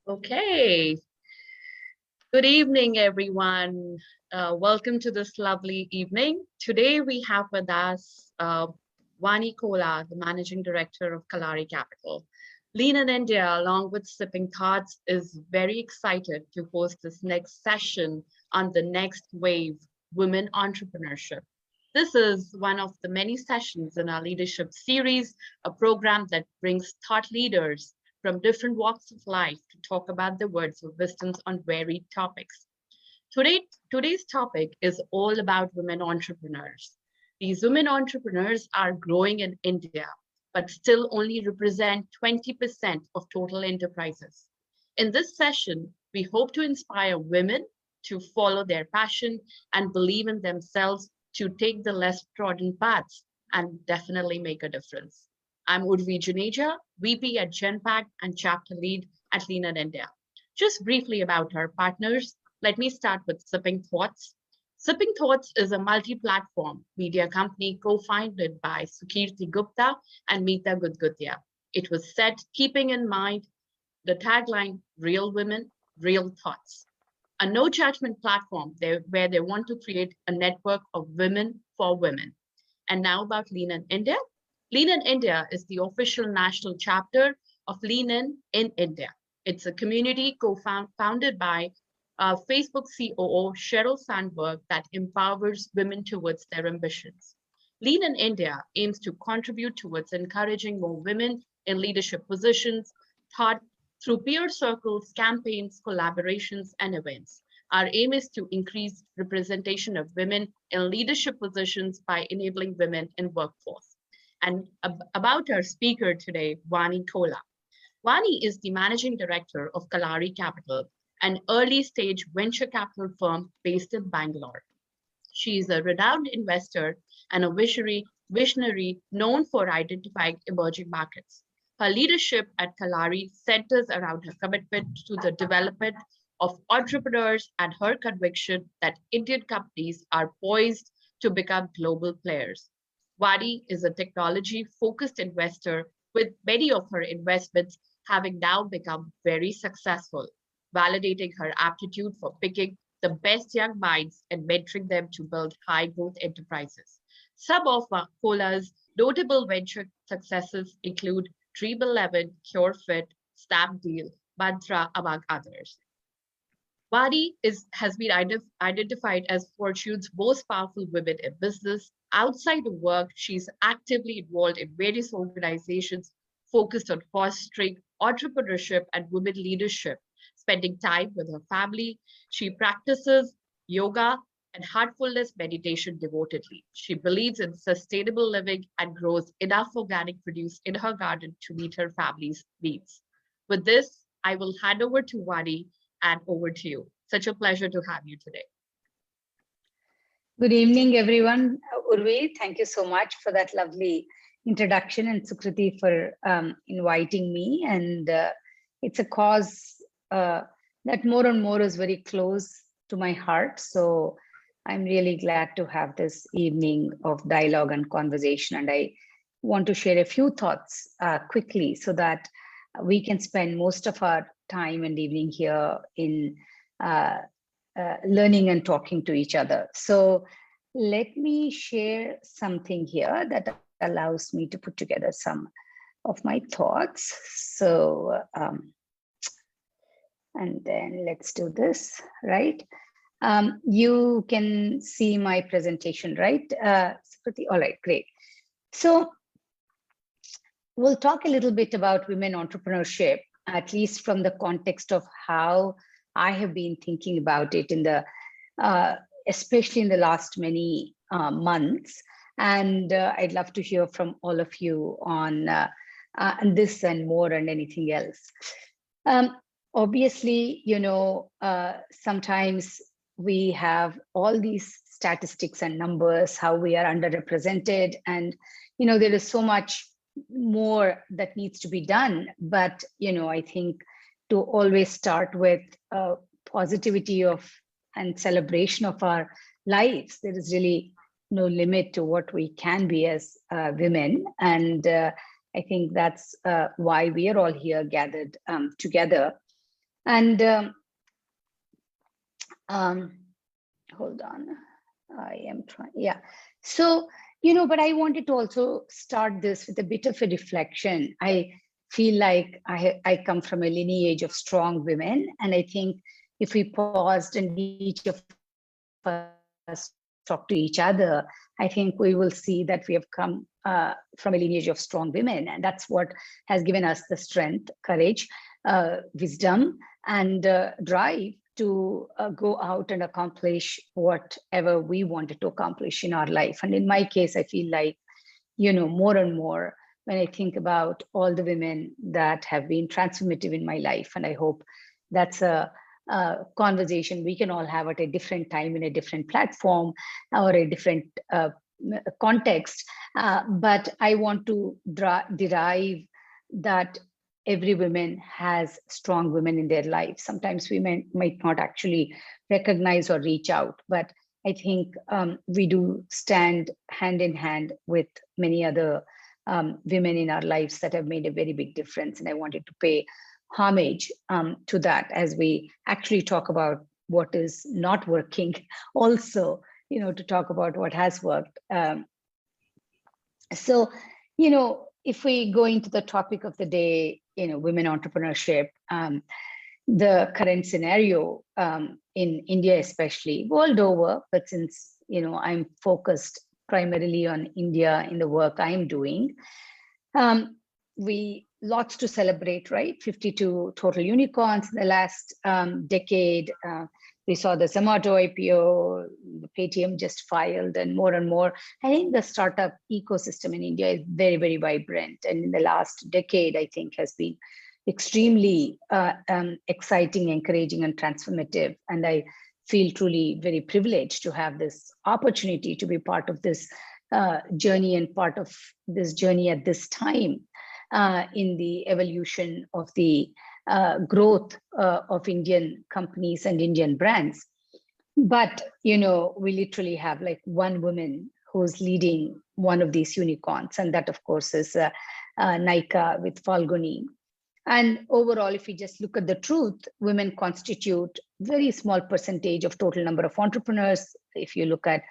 Okay. Good evening, everyone. Welcome to this lovely evening. Today we have with us Vani Kola, the Managing Director of Kalaari Capital. Lean in India, along with Sipping Thoughts, is very excited to host this next session on the next wave, Women Entrepreneurship. This is one of the many sessions in our leadership series, a program that brings thought leaders from different walks of life to talk about the words of wisdom on varied topics. Today's topic is all about women entrepreneurs. These women entrepreneurs are growing in India, but still only represent 20% of total enterprises. In this session, we hope to inspire women to follow their passion and believe in themselves to take the less trodden paths and definitely make a difference. I'm Urvi Juneja, VP at Genpact and Chapter Lead at Lean in India. Just briefly about our partners, let me start with Sipping Thoughts. Sipping Thoughts is a multi-platform media company co-founded by Sukirti Gupta and Meeta Gudgutia. It was set keeping in mind the tagline, Real Women, Real Thoughts. A no judgment platform where they want to create a network of women for women. And now about Lean in India. Lean in India is the official national chapter of Lean in India. It's a community co-founded by Facebook COO Sheryl Sandberg that empowers women towards their ambitions. Lean in India aims to contribute towards encouraging more women in leadership positions, taught through peer circles, campaigns, collaborations, and events. Our aim is to increase representation of women in leadership positions by enabling women in workforce. And about our speaker today, Vani Kola. Vani is the Managing Director of Kalaari Capital, an early stage venture capital firm based in Bangalore. She is a renowned investor and a visionary known for identifying emerging markets. Her leadership at Kalaari centers around her commitment to the development of entrepreneurs and her conviction that Indian companies are poised to become global players. Vani is a technology-focused investor with many of her investments having now become very successful, validating her aptitude for picking the best young minds and mentoring them to build high-growth enterprises. Some of Kola's notable venture successes include Dream11, Cure.fit, Snapdeal, Myntra, among others. Vani has been identified as Fortune's most powerful women in business. Outside of work, she's actively involved in various organizations focused on fostering entrepreneurship and women leadership, spending time with her family. She practices yoga and heartfulness meditation devotedly. She believes in sustainable living and grows enough organic produce in her garden to meet her family's needs. With this, I will hand over to Vani and over to you. Such a pleasure to have you today. Good evening, everyone. Urvi, thank you so much for that lovely introduction, and Sukriti for inviting me. And it's a cause that more and more is very close to my heart. So I'm really glad to have this evening of dialogue and conversation. And I want to share a few thoughts quickly so that we can spend most of our time and evening here in learning and talking to each other. So let me share something here that allows me to put together some of my thoughts. So, and then let's do this, right? You can see my presentation, right? All right, great. So we'll talk a little bit about women entrepreneurship, at least from the context of how I have been thinking about it in the, especially in the last many months. And I'd love to hear from all of you on this and more and anything else. Obviously, you know, sometimes we have all these statistics and numbers, how we are underrepresented. And, you know, there is so much more that needs to be done. But, you know, I think to always start with positivity of and celebration of our lives, there is really no limit to what we can be as women. And I think that's why we are all here gathered together. And hold on, I am trying, yeah. So, but I wanted to also start this with a bit of a reflection. I feel like I come from a lineage of strong women, and I think if we paused and each of us talk to each other, I think we will see that we have come from a lineage of strong women, and that's what has given us the strength, courage, wisdom, and drive to go out and accomplish whatever we wanted to accomplish in our life. And in my case, I feel like, more and more when I think about all the women that have been transformative in my life, and I hope that's a conversation we can all have at a different time in a different platform or a different context. But I want to derive that every woman has strong women in their life. Sometimes we might not actually recognize or reach out, but I think we do stand hand in hand with many other women in our lives that have made a very big difference. And I wanted to pay homage to that as we actually talk about what is not working, also, to talk about what has worked. So, if we go into the topic of the day, women entrepreneurship, the current scenario in India, especially world over, but since, I'm focused primarily on India in the work I'm doing, we lots to celebrate, right? 52 total unicorns in the last decade. We saw the Zomato IPO, the Paytm just filed, and more. I think the startup ecosystem in India is very, very vibrant. And in the last decade, I think has been extremely exciting, encouraging, and transformative. And I feel truly very privileged to have this opportunity to be part of this journey and part of this journey at this time in the evolution of the growth of Indian companies and Indian brands. But, we literally have like one woman who's leading one of these unicorns. And that, of course, is Nykaa with Falguni. And overall, if we just look at the truth, women constitute very small percentage of total number of entrepreneurs. If you look at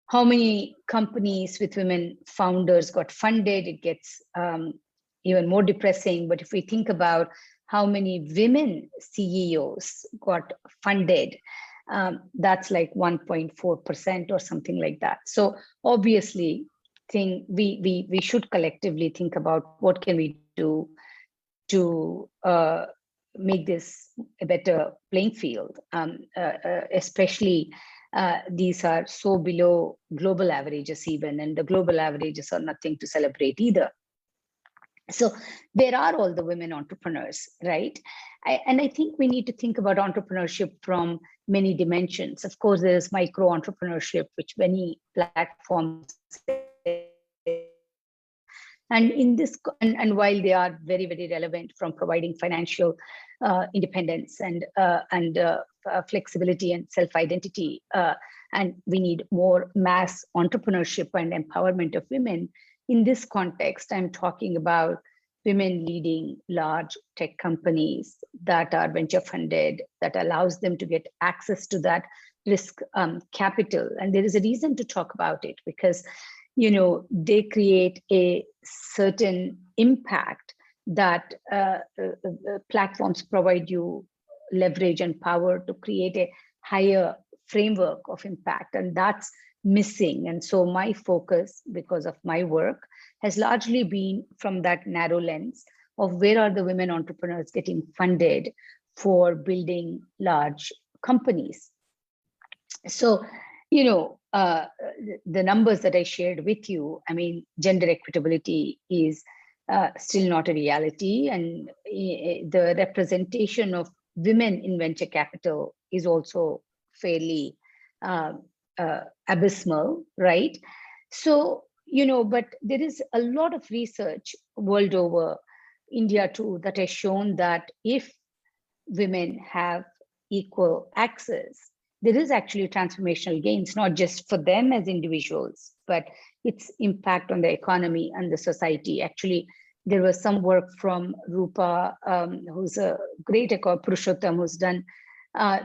how many companies with women founders got funded, it gets even more depressing. But if we think about how many women CEOs got funded, that's like 1.4% or something like that. So obviously, we should collectively think about what can we do to make this a better playing field, especially these are so below global averages even, and the global averages are nothing to celebrate either. So there are all the women entrepreneurs, right? And I think we need to think about entrepreneurship from many dimensions. Of course, there's micro entrepreneurship, which many platforms, and in this, and while they are very, very relevant from providing financial independence and flexibility and self-identity, and we need more mass entrepreneurship and empowerment of women. In this context, I'm talking about women leading large tech companies that are venture funded, that allows them to get access to that risk capital. And there is a reason to talk about it because, they create a certain impact that platforms provide you leverage and power to create a higher framework of impact, and that's missing. And so my focus, because of my work, has largely been from that narrow lens of where are the women entrepreneurs getting funded for building large companies. So, the numbers that I shared with you, I mean, gender equitability is still not a reality, and the representation of women in venture capital is also fairly abysmal, right? So, but there is a lot of research world over, India too, that has shown that if women have equal access, there is actually transformational gains, not just for them as individuals, but its impact on the economy and the society. Actually, There was some work from Rupa, who's a great Purushottam, who's done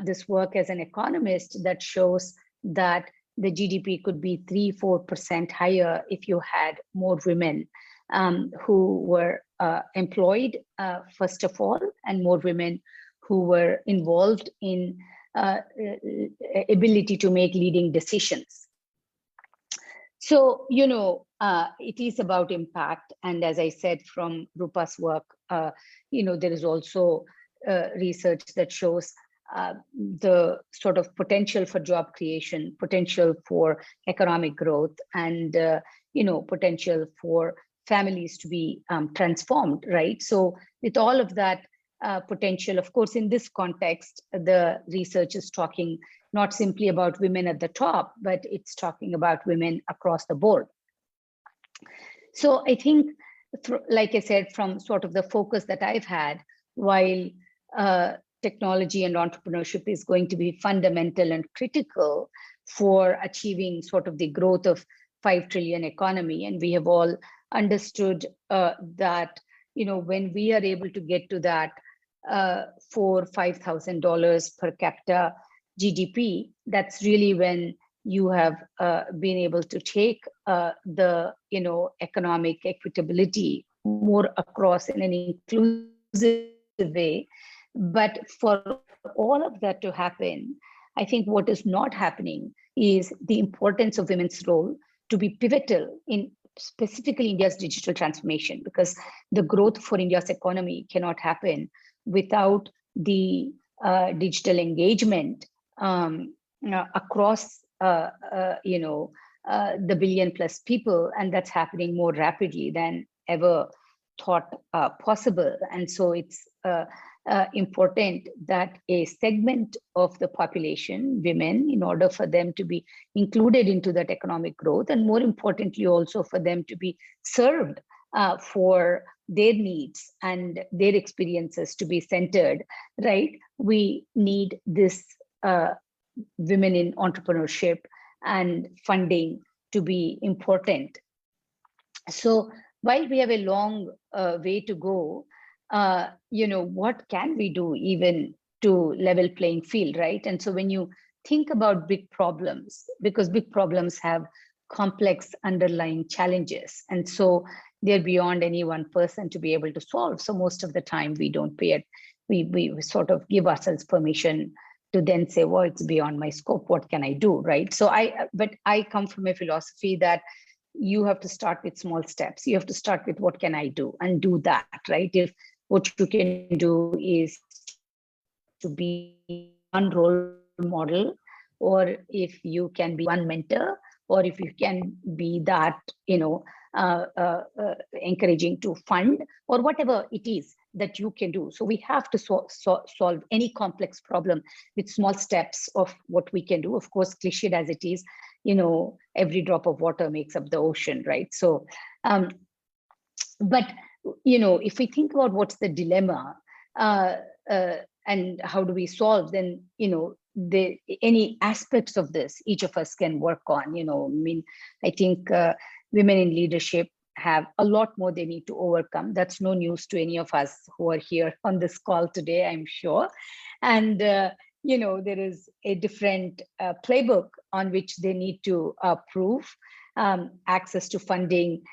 this work as an economist that shows that the GDP could be 3-4% higher if you had more women who were employed, first of all, and more women who were involved in ability to make leading decisions. So, it is about impact. And as I said, from Rupa's work, there is also research that shows the sort of potential for job creation, potential for economic growth, and, potential for families to be transformed, right? So with all of that potential, of course, in this context, the research is talking not simply about women at the top, but it's talking about women across the board. So I think, like I said, from sort of the focus that I've had, while technology and entrepreneurship is going to be fundamental and critical for achieving sort of the growth of 5 trillion economy, and we have all understood that, when we are able to get to that $4,000-5,000 per capita GDP, that's really when you have been able to take the economic equitability more across in an inclusive way. But for all of that to happen, I think what is not happening is the importance of women's role to be pivotal in specifically India's digital transformation, because the growth for India's economy cannot happen without the digital engagement across the billion plus people, and that's happening more rapidly than ever thought possible. And so it's important that a segment of the population, women, in order for them to be included into that economic growth, and more importantly also for them to be served for their needs and their experiences to be centered, right? We need this women in entrepreneurship and funding to be important. So while we have a long way to go, what can we do even to level playing field, right? And so when you think about big problems, because big problems have complex underlying challenges, and so they're beyond any one person to be able to solve. So most of the time we don't pay it. We sort of give ourselves permission to then say, well, it's beyond my scope. What can I do, right? So I come from a philosophy that you have to start with small steps. You have to start with what can I do, and do that, right? If what you can do is to be one role model, or if you can be one mentor, or if you can be that, encouraging to fund, or whatever it is that you can do. So we have to solve any complex problem with small steps of what we can do. Of course, cliched as it is, every drop of water makes up the ocean, right? So, but, if we think about what's the dilemma and how do we solve, then, any aspects of this, each of us can work on, I think women in leadership have a lot more they need to overcome. That's no news to any of us who are here on this call today, I'm sure. And, there is a different playbook on which they need to prove. Access to funding,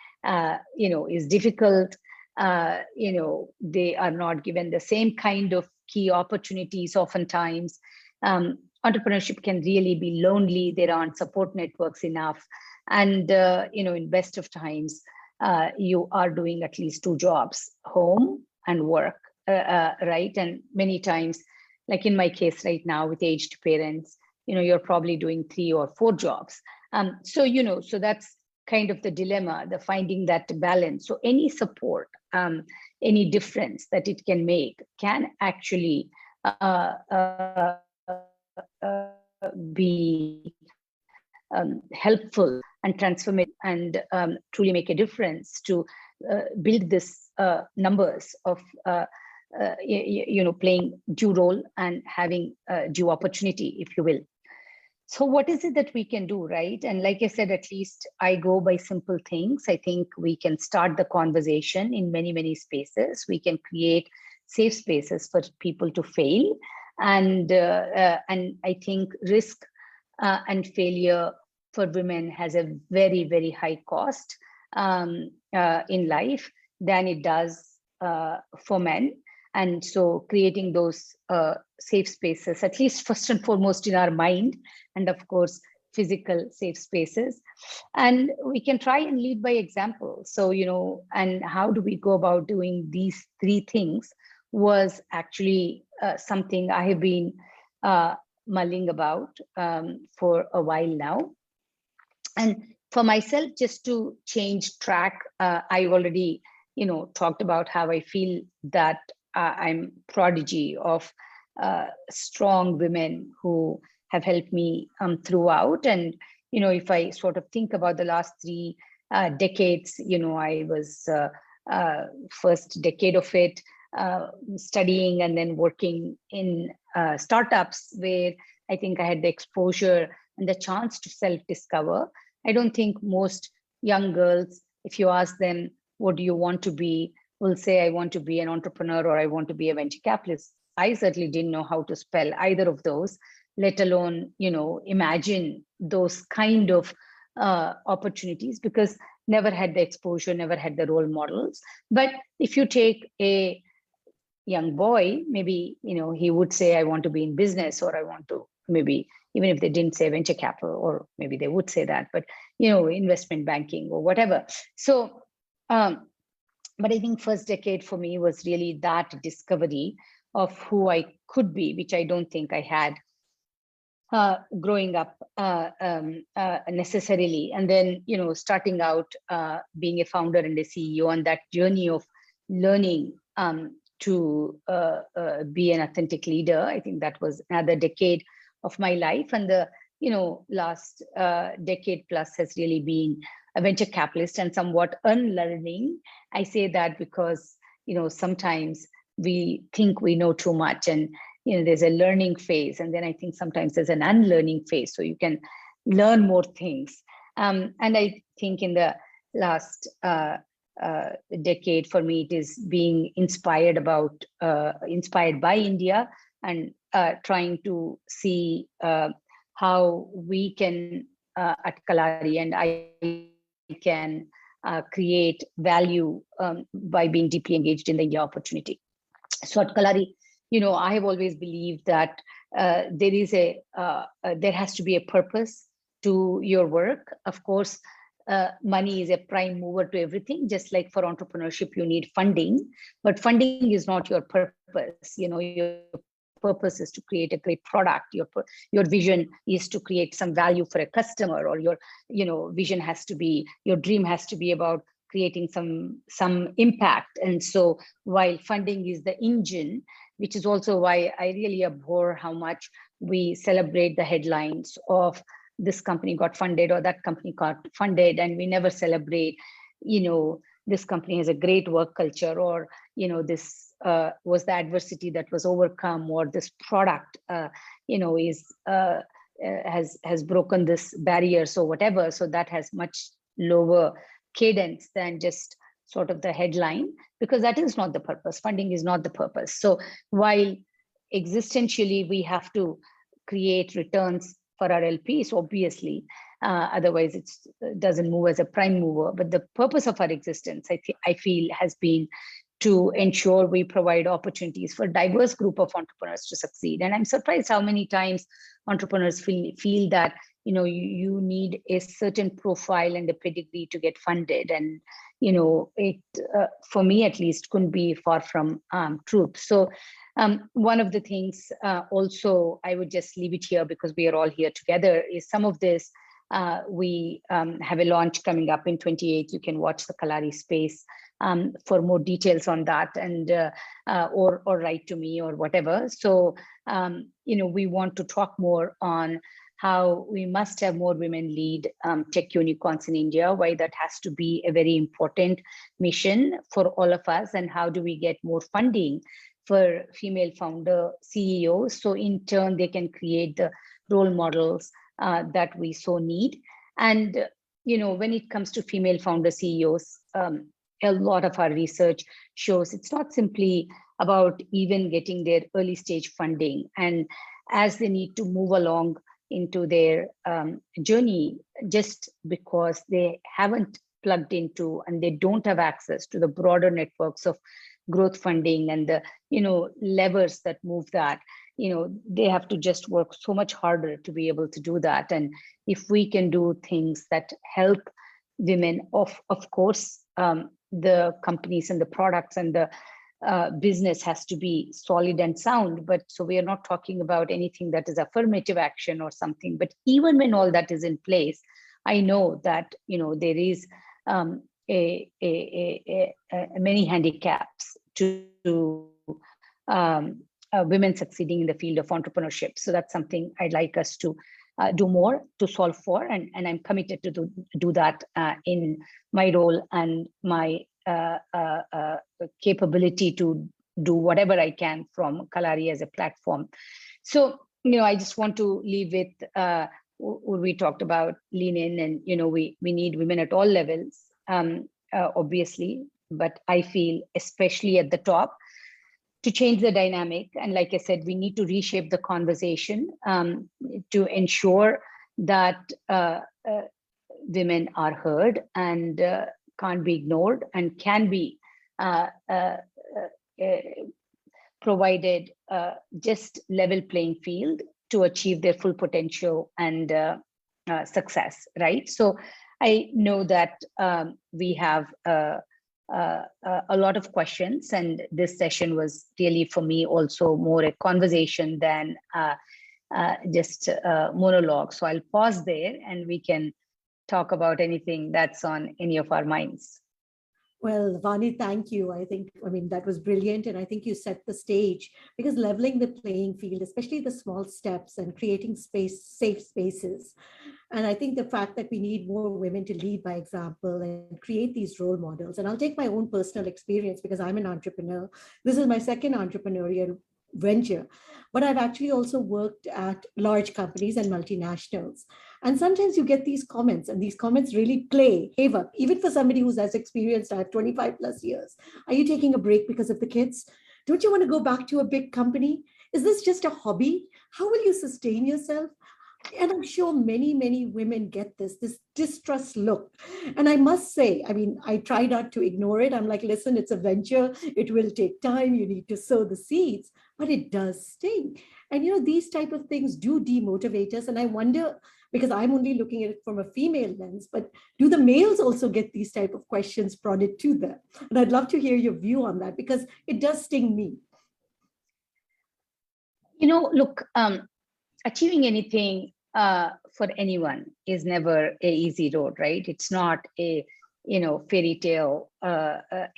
is difficult. They are not given the same kind of key opportunities oftentimes. Entrepreneurship can really be lonely. There aren't support networks enough. And, in best of times, you are doing at least 2 jobs, home and work, right? And many times, like in my case right now with aged parents, you're probably doing 3 or 4 jobs. So that's kind of the dilemma, the finding that balance. So any support, any difference that it can make can actually be helpful and transformative, and truly make a difference to build this numbers of playing due role and having due opportunity, if you will. So what is it that we can do, right? And like I said, at least I go by simple things. I think we can start the conversation in many, many spaces. We can create safe spaces for people to fail. And I think risk and failure for women has a very, very high cost in life than it does for men. And so creating those safe spaces, at least first and foremost in our mind, and of course, physical safe spaces. And we can try and lead by example. So, and how do we go about doing these three things was actually something I have been mulling about for a while now. And for myself, just to change track, I already, talked about how I feel that I'm prodigy of strong women who have helped me throughout. And, if I sort of think about the last 3 decades, I was first decade of it studying and then working in startups where I think I had the exposure and the chance to self-discover. I don't think most young girls, if you ask them, what do you want to be, will say, I want to be an entrepreneur or I want to be a venture capitalist. I certainly didn't know how to spell either of those, let alone, imagine those kind of opportunities, because never had the exposure, never had the role models. But if you take a young boy, maybe, he would say, I want to be in business, or I want to, maybe, even if they didn't say venture capital, or maybe they would say that, but, investment banking or whatever. So, but I think first decade for me was really that discovery of who I could be, which I don't think I had growing up necessarily. And then, starting out being a founder and a CEO on that journey of learning to be an authentic leader. I think that was another decade of my life. And the, last decade plus has really been a venture capitalist and somewhat unlearning. I say that because, sometimes we think we know too much, and, there's a learning phase. And then I think sometimes there's an unlearning phase. So you can learn more things. And I think in the last decade for me, it is being inspired by India, and trying to see how we can at Kalaari, and I can create value by being deeply engaged in the India opportunity. So at Kalaari, I have always believed that there has to be a purpose to your work. Of course, money is a prime mover to everything. Just like for entrepreneurship, you need funding, but funding is not your purpose. Your purpose is to create a great product. Your vision is to create some value for a customer, or your vision has to be, your dream has to be about creating some impact. And so while funding is the engine, which is also why I really abhor how much we celebrate the headlines of this company got funded or that company got funded, and we never celebrate, this company has a great work culture, or, this was the adversity that was overcome, or this product, has broken this barrier, so whatever. So that has much lower cadence than just sort of the headline, because that is not the purpose. Funding is not the purpose. So while existentially we have to create returns for our LPs, obviously, otherwise it doesn't move as a prime mover. But the purpose of our existence, I feel, has been to ensure we provide opportunities for a diverse group of entrepreneurs to succeed. And I'm surprised how many times entrepreneurs feel that, you need a certain profile and a pedigree to get funded. And, it, for me at least, couldn't be far from truth. So one of the things also, I would just leave it here because we are all here together, is some of this, we have a launch coming up in 28. You can watch the Kalaari space for more details on that, and or write to me or whatever. So, we want to talk more on how we must have more women lead tech unicorns in India, why that has to be a very important mission for all of us, and how do we get more funding for female founder CEOs, so in turn they can create the role models that we so need. And when it comes to female founder CEOs, a lot of our research shows it's not simply about even getting their early stage funding, and as they need to move along into their journey, just because they haven't plugged into and they don't have access to the broader networks of growth funding and the levers that move that, they have to just work so much harder to be able to do that. And if we can do things that help women, of course, the companies and the products and the business has to be solid and sound. But so we are not talking about anything that is affirmative action or something. But even when all that is in place, I know that there is many handicaps to women succeeding in the field of entrepreneurship. So that's something I'd like us to do more to solve for, and I'm committed to do that in my role and my capability to do whatever I can from Kalaari as a platform. So I just want to leave with we talked about lean in, and we need women at all levels, obviously, but I feel especially at the top, to change the dynamic. And like I said, we need to reshape the conversation to ensure that women are heard and can't be ignored, and can be provided just level playing field to achieve their full potential and success, right? So I know that we have a lot of questions, and this session was really for me also more a conversation than just a monologue. So I'll pause there and we can talk about anything that's on any of our minds. Well, Vani, thank you. I mean, that was brilliant. And I think you set the stage, because leveling the playing field, especially the small steps and creating safe spaces. And I think the fact that we need more women to lead by example and create these role models. And I'll take my own personal experience, because I'm an entrepreneur. This is my second entrepreneurial venture, but I've actually also worked at large companies and multinationals. And sometimes you get these comments, and these comments really play havoc, even for somebody who's as experienced. I have 25 plus years. Are you taking a break because of the kids? Don't you want to go back to a big company? Is this just a hobby? How will you sustain yourself? And I'm sure many, many women get this distrust look. And I must say, I mean, I try not to ignore it. I'm like, listen, it's a venture. It will take time. You need to sow the seeds, but it does sting. And, these type of things do demotivate us. And I wonder, because I'm only looking at it from a female lens, but do the males also get these type of questions prodded to them? And I'd love to hear your view on that, because it does sting me. Look, achieving anything for anyone is never an easy road, right? It's not a fairy tale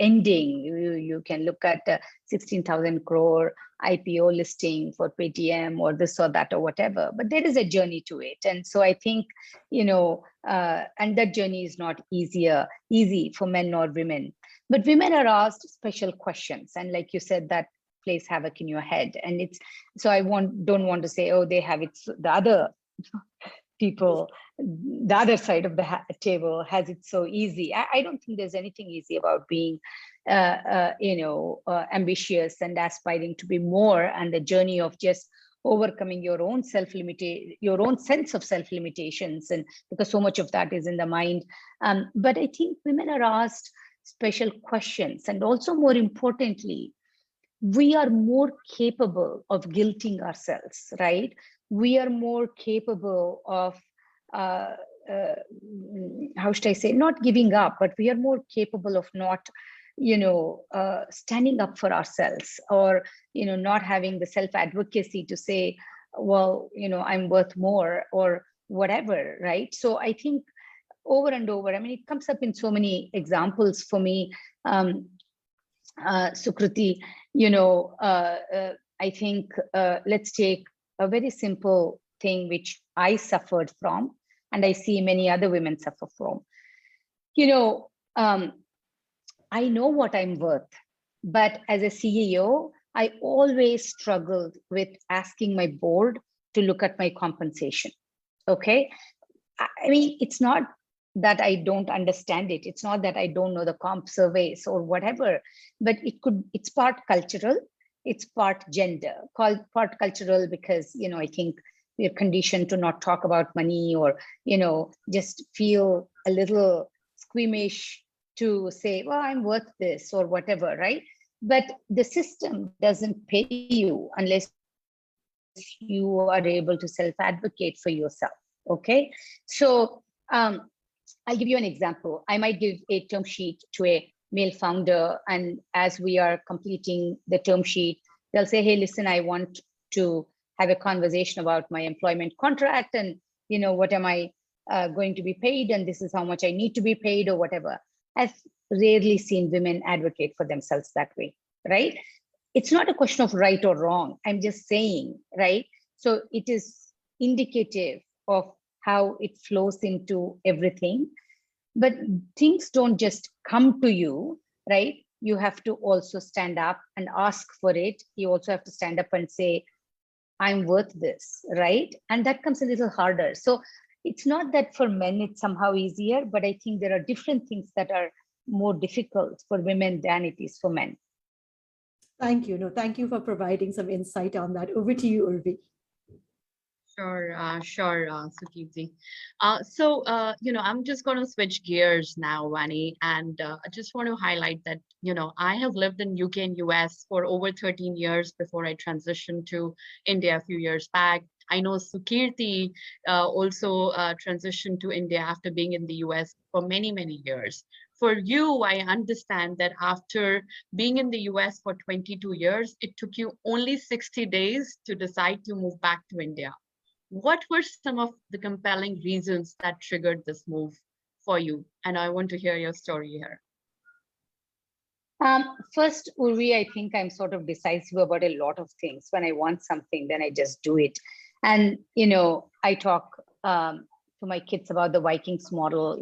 ending. You can look at 16,000 crore IPO listing for Paytm or this or that or whatever, but there is a journey to it. And so I think and that journey is not easy for men or women, but women are asked special questions, and like you said, that plays havoc in your head. And it's so don't want to say, oh, they have it, the other people, the other side of the table has it so easy. I don't think there's anything easy about being ambitious and aspiring to be more, and the journey of just overcoming your own your own sense of self limitations, and because so much of that is in the mind. But I think women are asked special questions, and also more importantly, we are more capable of guilting ourselves, right? We are more capable of, how should I say, not giving up, but we are more capable of not, standing up for ourselves, or, not having the self-advocacy to say, well, I'm worth more or whatever, right? So I think over and over, I mean, it comes up in so many examples for me, Sukriti, I think let's take a very simple thing which I suffered from, and I see many other women suffer from. I know what I'm worth, but as a CEO, I always struggled with asking my board to look at my compensation. Okay. I mean, it's not that I don't understand it. It's not that I don't know the comp surveys or whatever, but it's part cultural, it's part gender, part cultural, because, I think we're conditioned to not talk about money, or, just feel a little squeamish to say, well, I'm worth this or whatever, right? But the system doesn't pay you unless you are able to self-advocate for yourself. Okay. So I'll give you an example. I might give a term sheet to a male founder, and as we are completing the term sheet, they'll say, hey, listen, I want to have a conversation about my employment contract, and what am I going to be paid, and this is how much I need to be paid, or whatever. I've rarely seen women advocate for themselves that way, right? It's not a question of right or wrong. I'm just saying, right? So it is indicative of how it flows into everything. But things don't just come to you, right? You have to also stand up and ask for it. You also have to stand up and say, I'm worth this, right? And that comes a little harder. So it's not that for men it's somehow easier, but I think there are different things that are more difficult for women than it is for men. Thank you. No, thank you for providing some insight on that. Over to you, Urvi. Sure, Sukipji. I'm just going to switch gears now, Vani, and I just want to highlight that, I have lived in UK and US for over 13 years before I transitioned to India a few years back. I know Sukirti also transitioned to India after being in the US for many, many years. For you, I understand that after being in the US for 22 years, it took you only 60 days to decide to move back to India. What were some of the compelling reasons that triggered this move for you? And I want to hear your story here. First, Urvi, I think I'm sort of decisive about a lot of things. When I want something, then I just do it. And, I talk to my kids about the Vikings model.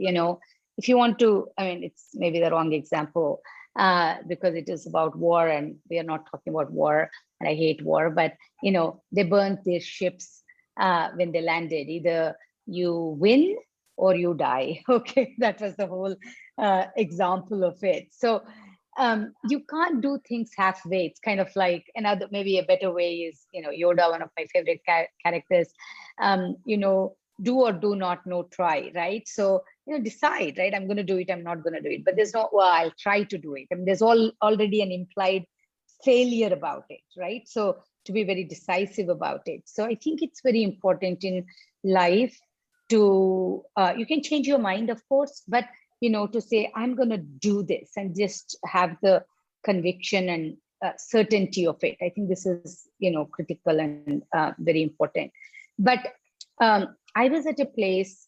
If you want to, it's maybe the wrong example because it is about war, and we are not talking about war, and I hate war, but, they burnt their ships when they landed. Either you win or you die. Okay, that was the whole example of it. So you can't do things halfway. It's kind of like another, maybe a better way is, Yoda, one of my favorite characters, do or do not, no try, right? So, decide, right? I'm going to do it, I'm not going to do it. But there's no, well, I'll try to do it. There's already an implied failure about it, right? So to be very decisive about it. So I think it's very important in life to, you can change your mind, of course, but, to say, I'm going to do this, and just have the conviction and certainty of it. I think this is, critical and very important. But I was at a place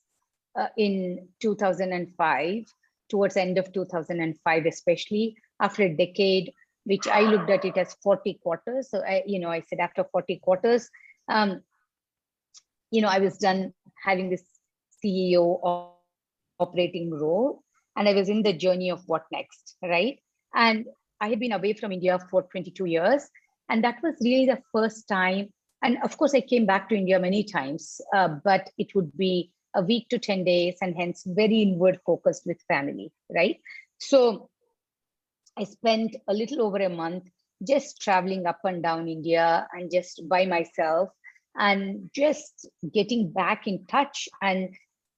in 2005, towards the end of 2005, especially after a decade, which I looked at it as 40 quarters. So I said after 40 quarters, I was done having this CEO operating role, and I was in the journey of what next, right? And I had been away from India for 22 years, and that was really the first time. And of course, I came back to India many times, but it would be a week to 10 days, and hence very inward focused with family, right? So I spent a little over a month just traveling up and down India, and just by myself, and just getting back in touch. And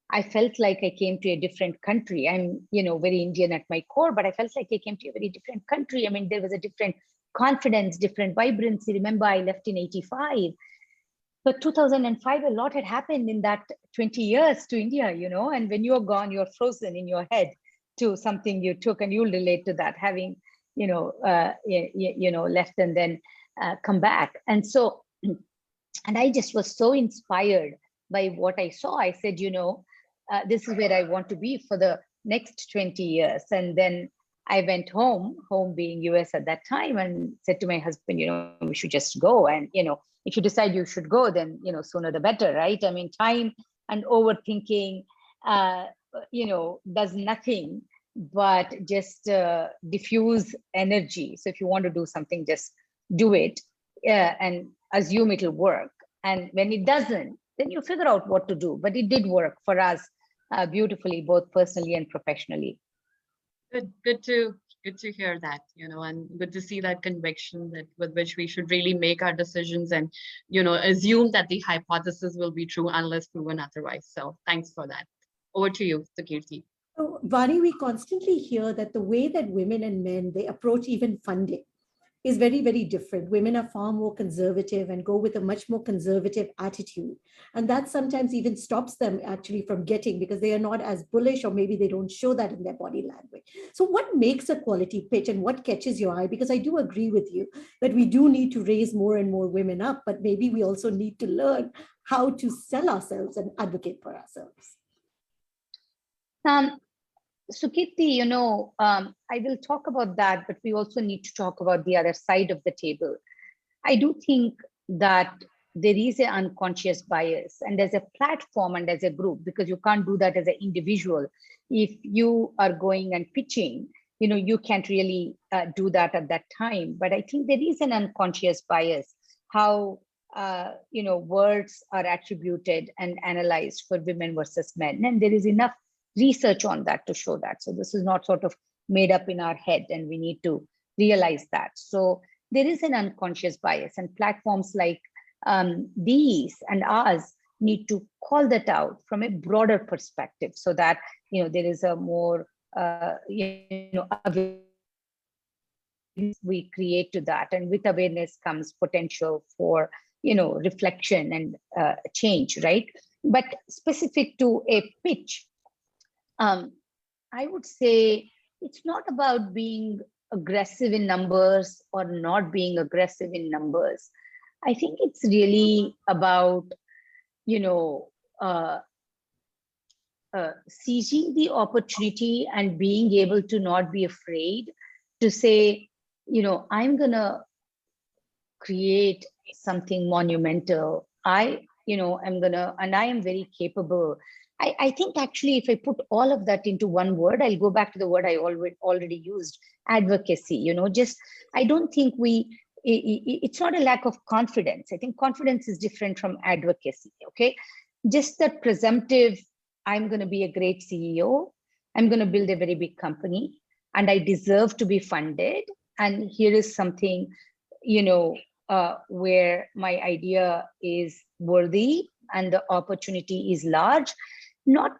I felt like I came to a different country. I'm, very Indian at my core, but I felt like I came to a very different country. There was a different confidence, different vibrancy. Remember, I left in 85. But 2005, a lot had happened in that 20 years to India, and when you're gone, you're frozen in your head to something you took, and you'll relate to that, having, left and then come back. And so, and I just was so inspired by what I saw. I said, this is where I want to be for the next 20 years. And then I went home being US at that time, and said to my husband, we should just go. And, if you decide you should go, then, sooner the better, right? Time and overthinking, does nothing but just diffuse energy. So if you want to do something, just do it and assume it'll work. And when it doesn't, then you figure out what to do. But it did work for us beautifully, both personally and professionally. Good to hear that, and good to see that conviction that with which we should really make our decisions and, assume that the hypothesis will be true unless proven otherwise. So thanks for that. Over to you, Sukirti. So, Vani, we constantly hear that the way that women and men, they approach even funding is very, very different. Women are far more conservative and go with a much more conservative attitude. And that sometimes even stops them actually from getting, because they are not as bullish, or maybe they don't show that in their body language. So what makes a quality pitch and what catches your eye? Because I do agree with you that we do need to raise more and more women up, but maybe we also need to learn how to sell ourselves and advocate for ourselves. Sukirti, I will talk about that, but we also need to talk about the other side of the table. I do think that there is an unconscious bias, and as a platform and as a group, because you can't do that as an individual. If you are going and pitching, you can't really do that at that time. But I think there is an unconscious bias, how words are attributed and analyzed for women versus men, and there is enough research on that to show that. So this is not sort of made up in our head, and we need to realize that. So there is an unconscious bias, and platforms like these and ours need to call that out from a broader perspective, so that there is a more awareness we create to that, and with awareness comes potential for reflection and change, right? But specific to a pitch, I would say it's not about being aggressive in numbers or not being aggressive in numbers. I think it's really about, seizing the opportunity and being able to not be afraid to say, I'm going to create something monumental. I am very capable. I think actually, if I put all of that into one word, I'll go back to the word I already used, advocacy. I don't think it's not a lack of confidence. I think confidence is different from advocacy, okay? Just that presumptive, I'm going to be a great CEO, I'm going to build a very big company, and I deserve to be funded. And here is something, where my idea is worthy and the opportunity is large. Not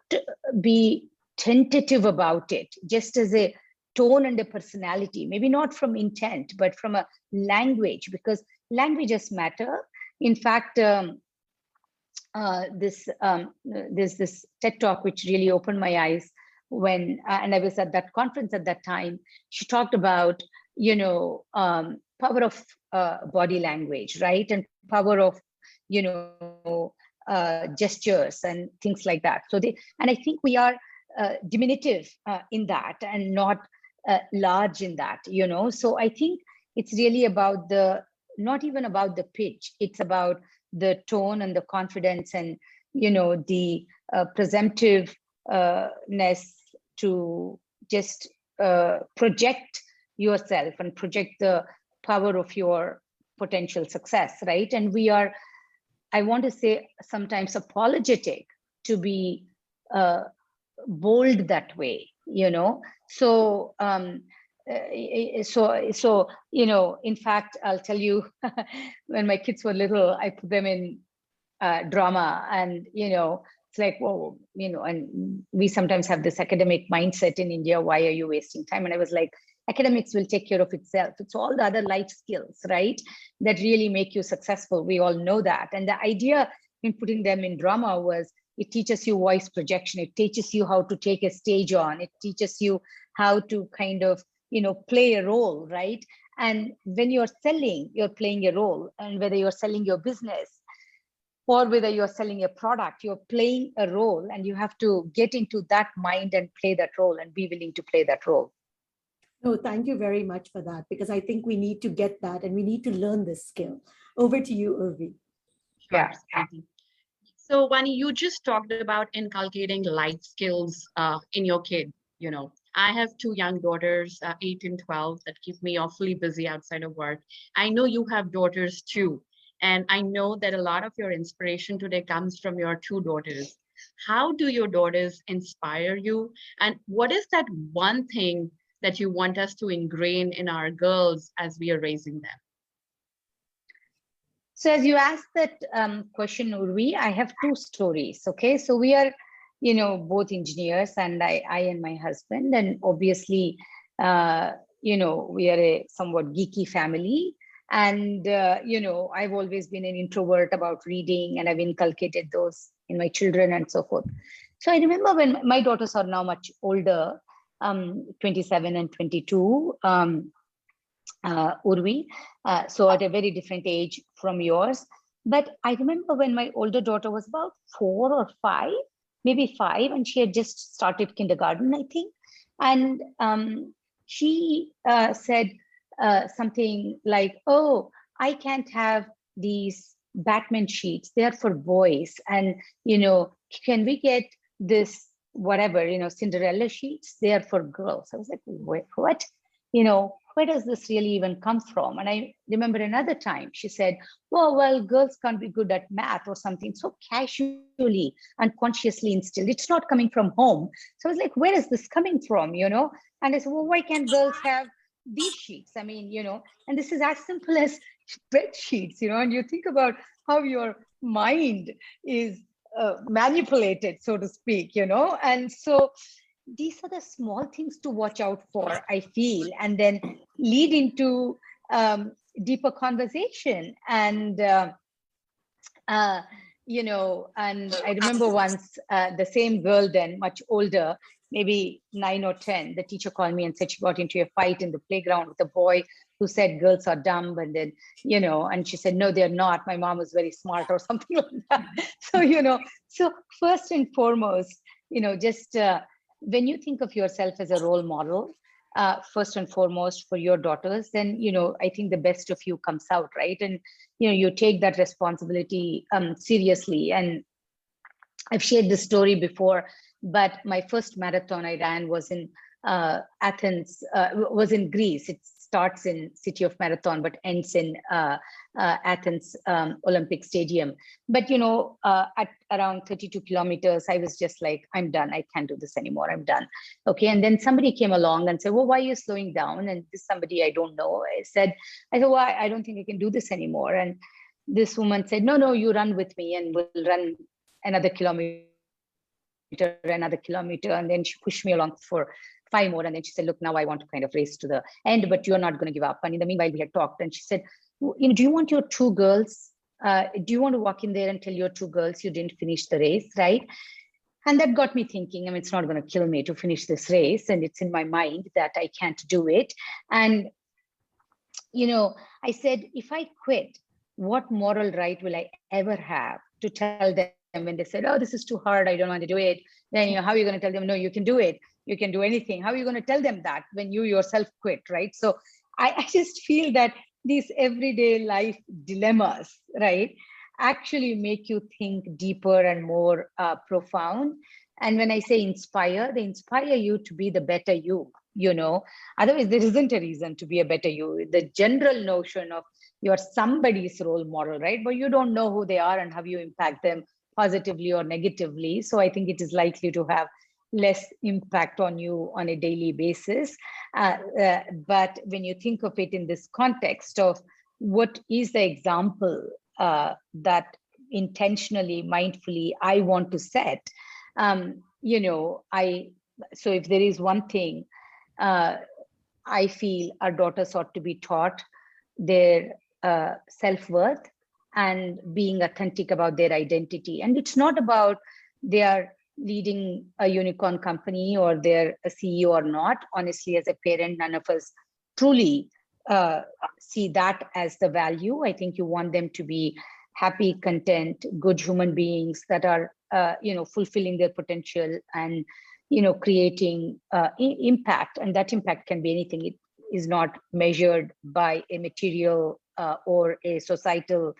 be tentative about it, just as a tone and a personality, maybe not from intent, but from a language, because languages matter. In fact, there's this TED talk which really opened my eyes when, and I was at that conference at that time. She talked about, power of body language, right? And power of, gestures and things like that. And I think we are diminutive in that and not large in that, So I think it's really about not even about the pitch, it's about the tone and the confidence and, the presumptiveness to just project yourself and project the power of your potential success, right? And we are, I want to say, sometimes apologetic to be bold that way, So, in fact, I'll tell you, when my kids were little, I put them in drama, and it's like, whoa, and we sometimes have this academic mindset in India. Why are you wasting time? And I was like, academics will take care of itself. It's all the other life skills, right, that really make you successful. We all know that. And the idea in putting them in drama was, it teaches you voice projection. It teaches you how to take a stage on. It teaches you how to kind of, play a role, right? And when you're selling, you're playing a role. And whether you're selling your business or whether you're selling a product, you're playing a role, and you have to get into that mind and play that role and be willing to play that role. No, thank you very much for that, because I think we need to get that and we need to learn this skill. Over to you, Urvi. Sure. Yeah. So, Vani, you just talked about inculcating life skills in your kid. I have two young daughters, 8 and 12, that keep me awfully busy outside of work. I know you have daughters too. And I know that a lot of your inspiration today comes from your two daughters. How do your daughters inspire you? And what is that one thing that you want us to ingrain in our girls as we are raising them? So as you asked that question, Urvi, I have two stories. Okay, so we are, both engineers, and I and my husband, and obviously, we are a somewhat geeky family. And I've always been an introvert about reading, and I've inculcated those in my children and so forth. So I remember when my daughters are now much older, 27 and 22. Urvi, so at a very different age from yours. But I remember when my older daughter was about 4 or 5, maybe 5, and she had just started kindergarten, I think. And she said something like, "Oh, I can't have these Batman sheets. They're for boys. And, can we get this, whatever, Cinderella sheets? They're for girls." I was like, "Wait, what? Where does this really even come from?" And I remember another time she said, well, girls can't be good at math or something, so casually, unconsciously instilled. It's not coming from home. So I was like, where is this coming from? And I said, well, why can't girls have these sheets? I mean, and this is as simple as spreadsheets, and you think about how your mind is manipulated, so to speak, and so these are the small things to watch out for, I feel, and then lead into deeper conversation. And, and I remember once the same girl, then much older, maybe 9 or 10, the teacher called me and said she got into a fight in the playground with a boy who said girls are dumb. And then, and she said, no, they're not. My mom was very smart or something like that. So, so first and foremost, just when you think of yourself as a role model, first and foremost for your daughters, then, I think the best of you comes out, right? And, you take that responsibility seriously. And I've shared this story before, but my first marathon I ran was in Athens, was in Greece. It starts in City of Marathon, but ends in Athens Olympic Stadium. But, at around 32 kilometers, I was just like, I'm done. I can't do this anymore. I'm done. Okay. And then somebody came along and said, well, why are you slowing down? And this somebody I don't know. I said, well, I don't think I can do this anymore. And this woman said, no, you run with me and we'll run another kilometer. And then she pushed me along for 5 more. And then she said, look, now I want to kind of race to the end, but you're not going to give up. And in the meanwhile, we had talked, and she said, do you want your 2 girls? Do you want to walk in there and tell your 2 girls you didn't finish the race, right? And that got me thinking, it's not going to kill me to finish this race. And it's in my mind that I can't do it. And, I said, if I quit, what moral right will I ever have to tell them when they said, oh, this is too hard, I don't want to do it? Then, how are you going to tell them, no, you can do it? You can do anything. How are you going to tell them that when you yourself quit, right? So I just feel that these everyday life dilemmas, right, actually make you think deeper and more profound. And when I say inspire, they inspire you to be the better you, otherwise there isn't a reason to be a better you. The general notion of you're somebody's role model, right? But you don't know who they are and how you impact them positively or negatively. So I think it is likely to have less impact on you on a daily basis. But when you think of it in this context of what is the example that intentionally, mindfully, I want to set, so if there is one thing, I feel our daughters ought to be taught their self-worth and being authentic about their identity. And it's not about they are leading a unicorn company or they're a CEO or not. Honestly, as a parent, none of us truly see that as the value. I think you want them to be happy, content, good human beings that are, fulfilling their potential and, creating impact. And that impact can be anything. It is not measured by a material or a societal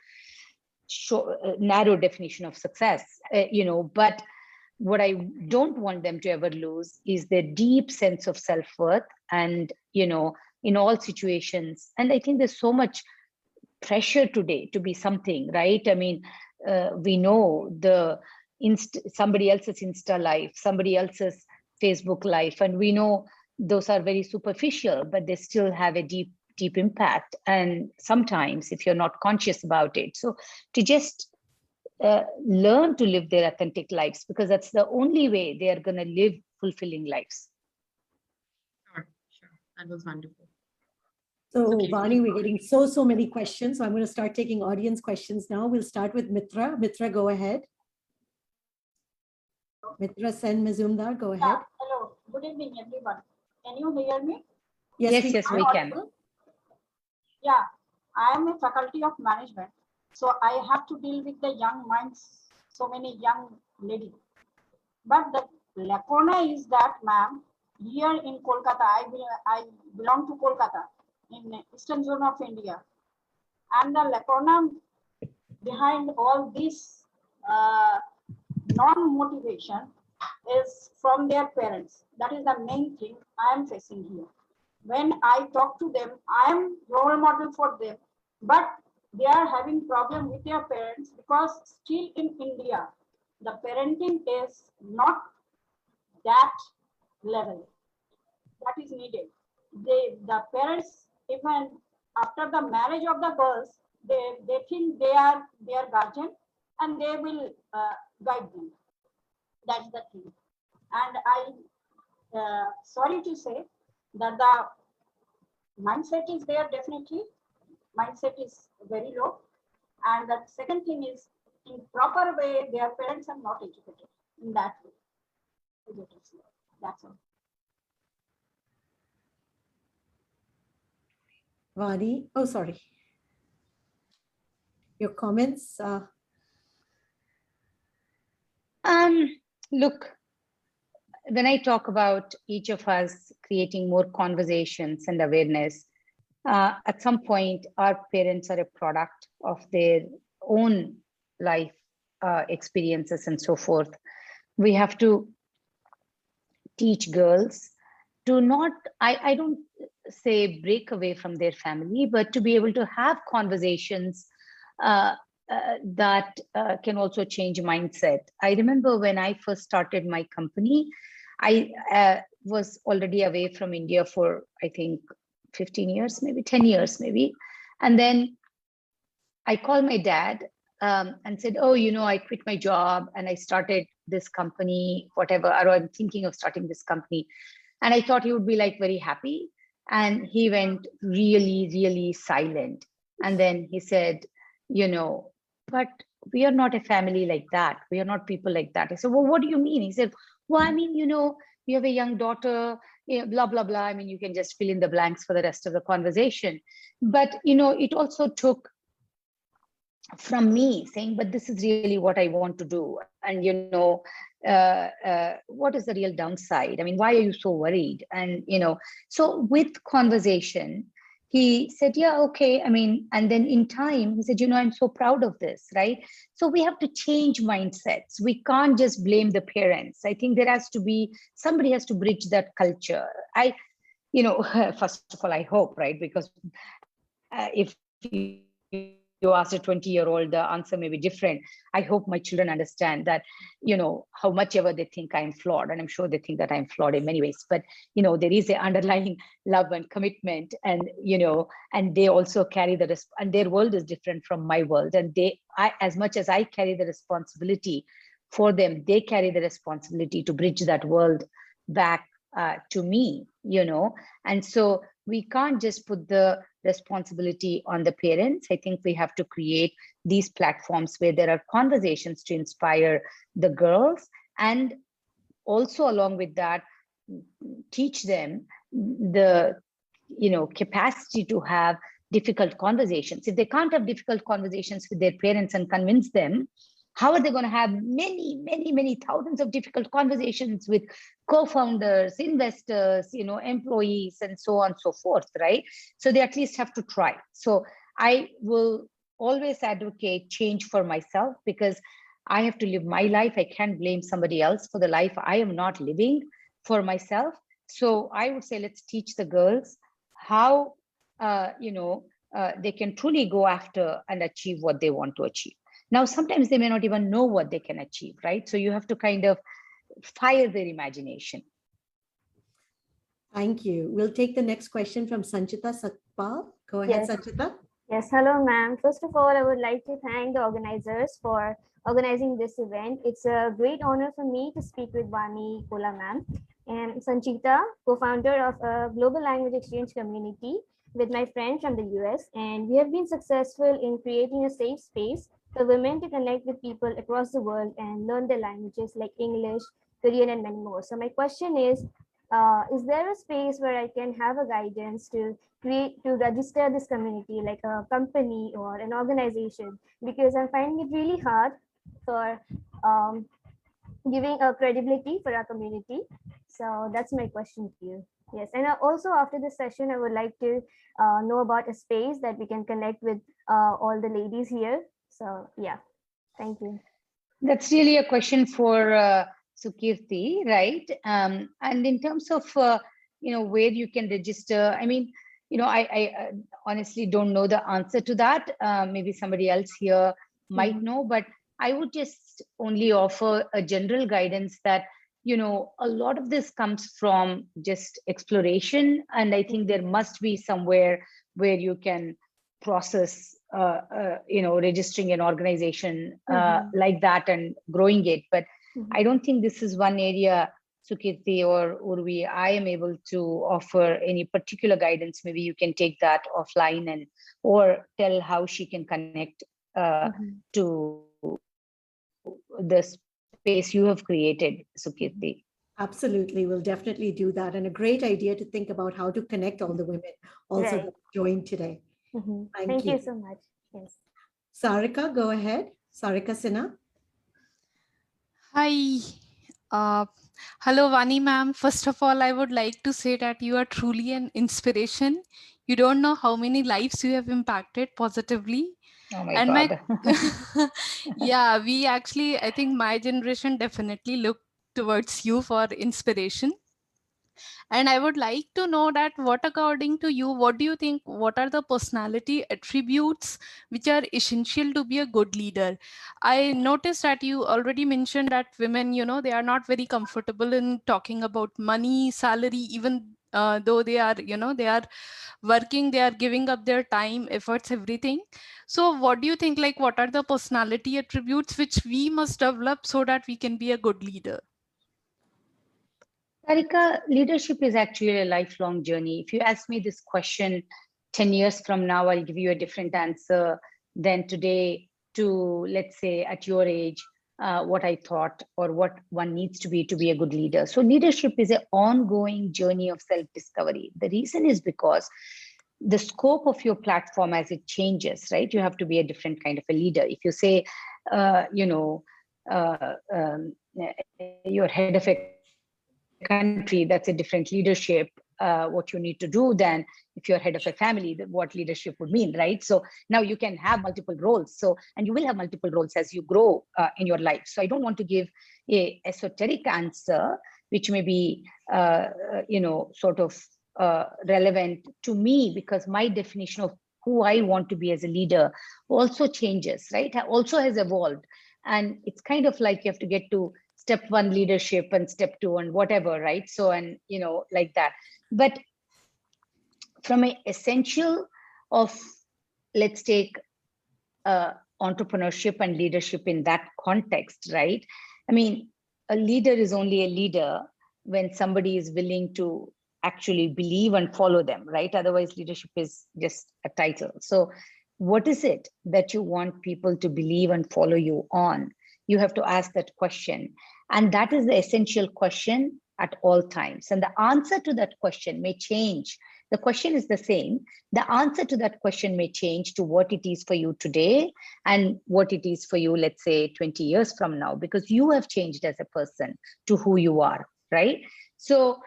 narrow definition of success, but what I don't want them to ever lose is their deep sense of self-worth and, in all situations. And I think there's so much pressure today to be something, right? I mean, we know somebody else's Insta life, somebody else's Facebook life, and we know those are very superficial, but they still have a deep impact. And sometimes if you're not conscious about it, so to just learn to live their authentic lives, because that's the only way they are going to live fulfilling lives. Sure. That was wonderful. So Okay. Vani, we're getting so many questions. So I'm going to start taking audience questions now. We'll start with Mitra. Mitra, go ahead. Mitra Sen Mazumdar, go ahead. Hello. Good evening, everyone. Can you hear me? Yes, we can. Yeah, I am a faculty of management. So I have to deal with the young minds, so many young ladies. But the lacuna is that, ma'am, here in Kolkata, I belong to Kolkata, in eastern zone of India. And the lacuna behind all this non-motivation is from their parents. That is the main thing I am facing here. When I talk to them, I am role model for them, but they are having problem with their parents because still in India, the parenting is not that level that is needed. The parents, even after the marriage of the girls, they think they are their guardian and they will guide them. That's the thing. And I, sorry to say that the mindset is there, definitely. Mindset is very low. And the second thing is, in proper way, their parents are not educated in that way. That's all. Vani, oh, sorry. Your comments? Look, when I talk about each of us creating more conversations and awareness, at some point, our parents are a product of their own life experiences and so forth. We have to teach girls to not, I don't say break away from their family, but to be able to have conversations that can also change mindset. I remember when I first started my company, I was already away from India for, I think, 15 years, maybe 10 years, maybe. And then I called my dad and said, oh, I quit my job and I started this company, whatever, or I'm thinking of starting this company. And I thought he would be like very happy. And he went really, really silent. And then he said, but we are not a family like that. We are not people like that. I said, well, what do you mean? He said, well, I mean, you have a young daughter, blah, blah, blah. I mean, you can just fill in the blanks for the rest of the conversation. But, it also took from me saying, but this is really what I want to do. And, what is the real downside? I mean, why are you so worried? And, so with conversation, he said, yeah, okay. I mean, and then in time, he said, I'm so proud of this, right? So we have to change mindsets. We can't just blame the parents. I think there has to be, somebody has to bridge that culture. First of all, I hope, right? Because if you ask a 20-year-old, the answer may be different. I hope my children understand that, how much ever they think I'm flawed, and I'm sure they think that I'm flawed in many ways, but, there is an underlying love and commitment, and, and they also carry the risk, and their world is different from my world. And as much as I carry the responsibility for them, they carry the responsibility to bridge that world back to me, and so we can't just put the responsibility on the parents. I think we have to create these platforms where there are conversations to inspire the girls, and also along with that, teach them the capacity to have difficult conversations. If they can't have difficult conversations with their parents and convince them, how are they going to have many, many, many thousands of difficult conversations with co-founders, investors, employees, and so on and so forth, right? So they at least have to try. So I will always advocate change for myself, because I have to live my life. I can't blame somebody else for the life I am not living for myself. So I would say, let's teach the girls how, they can truly go after and achieve what they want to achieve. Now, sometimes they may not even know what they can achieve, right? So you have to kind of fire their imagination. Thank you. We'll take the next question from Sanchita Sakpal. Go ahead, Yes. Sanchita. Yes, hello, ma'am. First of all, I would like to thank the organizers for organizing this event. It's a great honor for me to speak with Vani Kola, ma'am. And Sanchita, co-founder of a global language exchange community with my friend from the US. And we have been successful in creating a safe space for women to connect with people across the world and learn their languages like English, Korean, and many more. So my question is there a space where I can have a guidance to register this community, like a company or an organization, because I'm finding it really hard for giving a credibility for our community. So that's my question to you. Yes, and also after this session, I would like to know about a space that we can connect with all the ladies here. So yeah, thank you. That's really a question for Sukirti, right? And in terms of where you can register, I mean, I honestly don't know the answer to that. Maybe somebody else here might know, but I would just only offer a general guidance that a lot of this comes from just exploration, and I think there must be somewhere where you can process registering an organization like that and growing it. But I don't think this is one area, Sukirti or Urvi, I am able to offer any particular guidance. Maybe you can take that offline and or tell how she can connect to the space you have created, Sukirti. Absolutely. We'll definitely do that. And a great idea to think about how to connect all the women also Right. that joined today. Thank you so much. Yes. Sarika, go ahead. Sarika Sinha. Hi. Hello, Vani ma'am. First of all, I would like to say that you are truly an inspiration. You don't know how many lives you have impacted positively. Oh my And God. yeah, we actually, I think my generation definitely look towards you for inspiration. And I would like to know that what, according to you, what do you think, what are the personality attributes which are essential to be a good leader? I noticed that you already mentioned that women, they are not very comfortable in talking about money, salary, even though they are, they are working, they are giving up their time, efforts, everything. So what do you think, like, what are the personality attributes which we must develop so that we can be a good leader? Sarika, leadership is actually a lifelong journey. If you ask me this question 10 years from now, I'll give you a different answer than today to, let's say, at your age, what I thought or what one needs to be a good leader. So leadership is an ongoing journey of self-discovery. The reason is because the scope of your platform as it changes, right? You have to be a different kind of a leader. If you say, you're head of a country, that's a different leadership, what you need to do than if you're head of a family, what leadership would mean, right? So now you can have multiple roles. So, and you will have multiple roles as you grow in your life. So I don't want to give a esoteric answer, which may be, sort of relevant to me, because my definition of who I want to be as a leader also changes, right? Also has evolved. And it's kind of like you have to get to step one leadership and step two and whatever, right? So, and, like that. But from an essential of, let's take entrepreneurship and leadership in that context, right? I mean, a leader is only a leader when somebody is willing to actually believe and follow them, right? Otherwise, leadership is just a title. So what is it that you want people to believe and follow you on? You have to ask that question. And that is the essential question at all times. And the answer to that question may change. The question is the same. The answer to that question may change to what it is for you today and what it is for you, let's say 20 years from now, because you have changed as a person to who you are, right? So,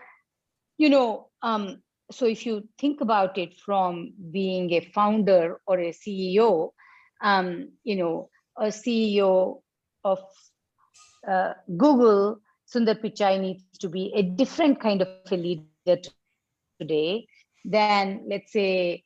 so if you think about it from being a founder or a CEO, a CEO of Google, Sundar Pichai, needs to be a different kind of a leader today than, let's say,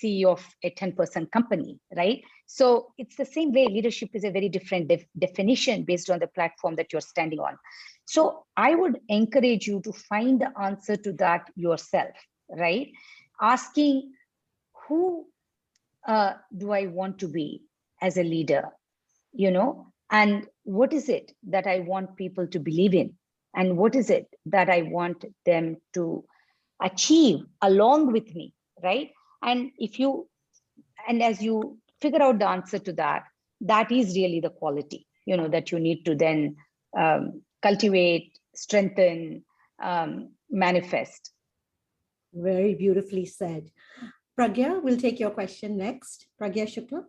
CEO of a 10% company, right? So it's the same way. Leadership is a very different definition based on the platform that you're standing on. So I would encourage you to find the answer to that yourself, right? Asking, who do I want to be as a leader, and what is it that I want people to believe in? And what is it that I want them to achieve along with me, right? And as you figure out the answer to that, that is really the quality, that you need to then cultivate, strengthen, manifest. Very beautifully said. Pragya, we'll take your question next. Pragya Shukla.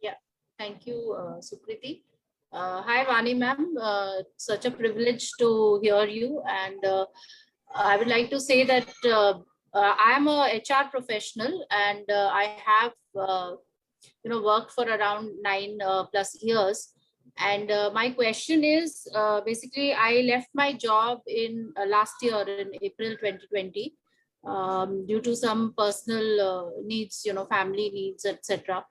Yeah, thank you, Sukriti. Hi, Vani ma'am. Such a privilege to hear you. And I would like to say that I am a HR professional, and I have, worked for around 9+ years. And my question is, basically, I left my job in last year in April 2020 due to some personal needs, family needs, etc.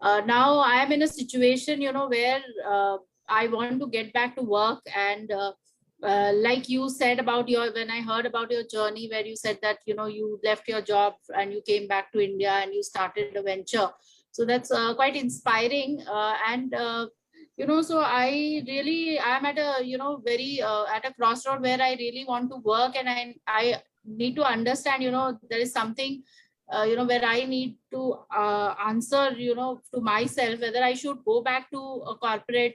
Now I am in a situation, where I want to get back to work. And like you said about when I heard about your journey, where you said that, you left your job and you came back to India and you started a venture. So that's quite inspiring. So I really am at a, very at a crossroad where I really want to work, and I need to understand, there is something, where I need to answer, to myself, whether I should go back to a corporate,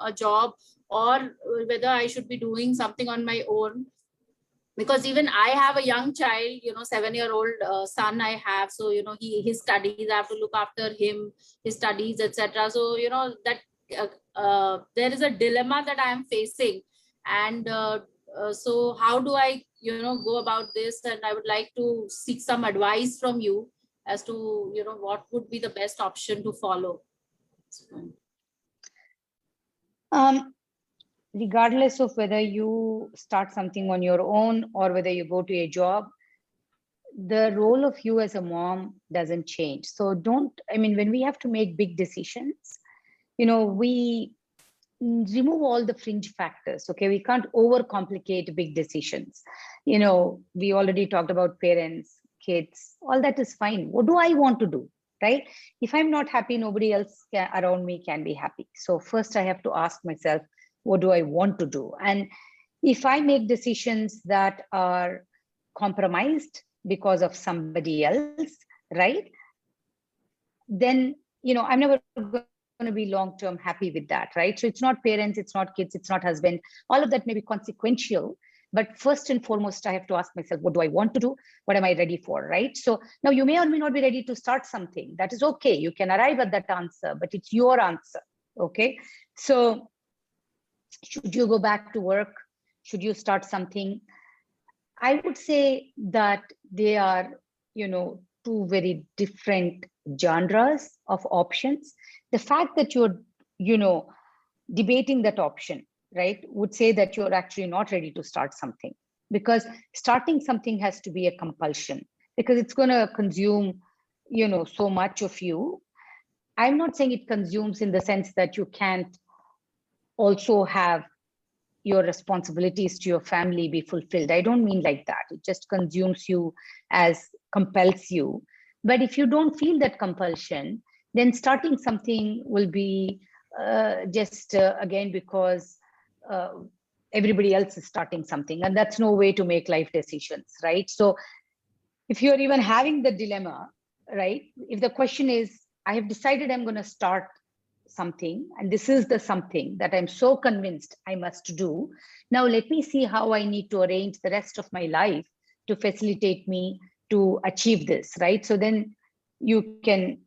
a job, or whether I should be doing something on my own. Because even I have a young child, 7-year-old son I have. So, his studies, I have to look after him, his studies, etc. So, that there is a dilemma that I am facing. And so how do I, go about this? And I would like to seek some advice from you as to, what would be the best option to follow. Regardless of whether you start something on your own or whether you go to a job, the role of you as a mom doesn't change. So when we have to make big decisions, we remove all the fringe factors. Okay, we can't overcomplicate big decisions. We already talked about parents, kids, all that is fine. What do I want to do, right? If I'm not happy, nobody else around me can be happy. So first I have to ask myself, what do I want to do? And if I make decisions that are compromised because of somebody else, right, then, I'm never going to be long-term happy with that, right? So it's not parents, it's not kids, it's not husband. All of that may be consequential, but first and foremost, I have to ask myself, what do I want to do? What am I ready for, right? So now you may or may not be ready to start something. That is okay. You can arrive at that answer, but it's your answer, okay? So should you go back to work? Should you start something? I would say that they are, two very different genres of options. The fact that you're, debating that option, right, would say that you're actually not ready to start something, because starting something has to be a compulsion, because it's going to consume, so much of you. I'm not saying it consumes in the sense that you can't also have your responsibilities to your family be fulfilled. I don't mean like that. It just consumes you as compels you. But if you don't feel that compulsion, then starting something will be again, because everybody else is starting something, and that's no way to make life decisions, right? So if you're even having the dilemma, right, if the question is, I have decided I'm going to start something, and this is the something that I'm so convinced I must do. Now let me see how I need to arrange the rest of my life to facilitate me to achieve this, right? So then you can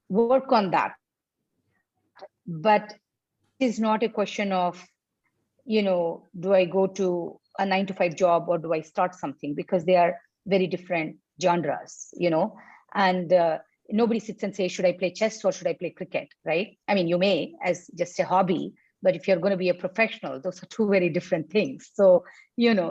work on that. But it's not a question of, do I go to a 9-to-5 job or do I start something? Because they are very different genres, and nobody sits and says, should I play chess or should I play cricket, right? I mean, you may as just a hobby, but if you're going to be a professional, those are two very different things. So,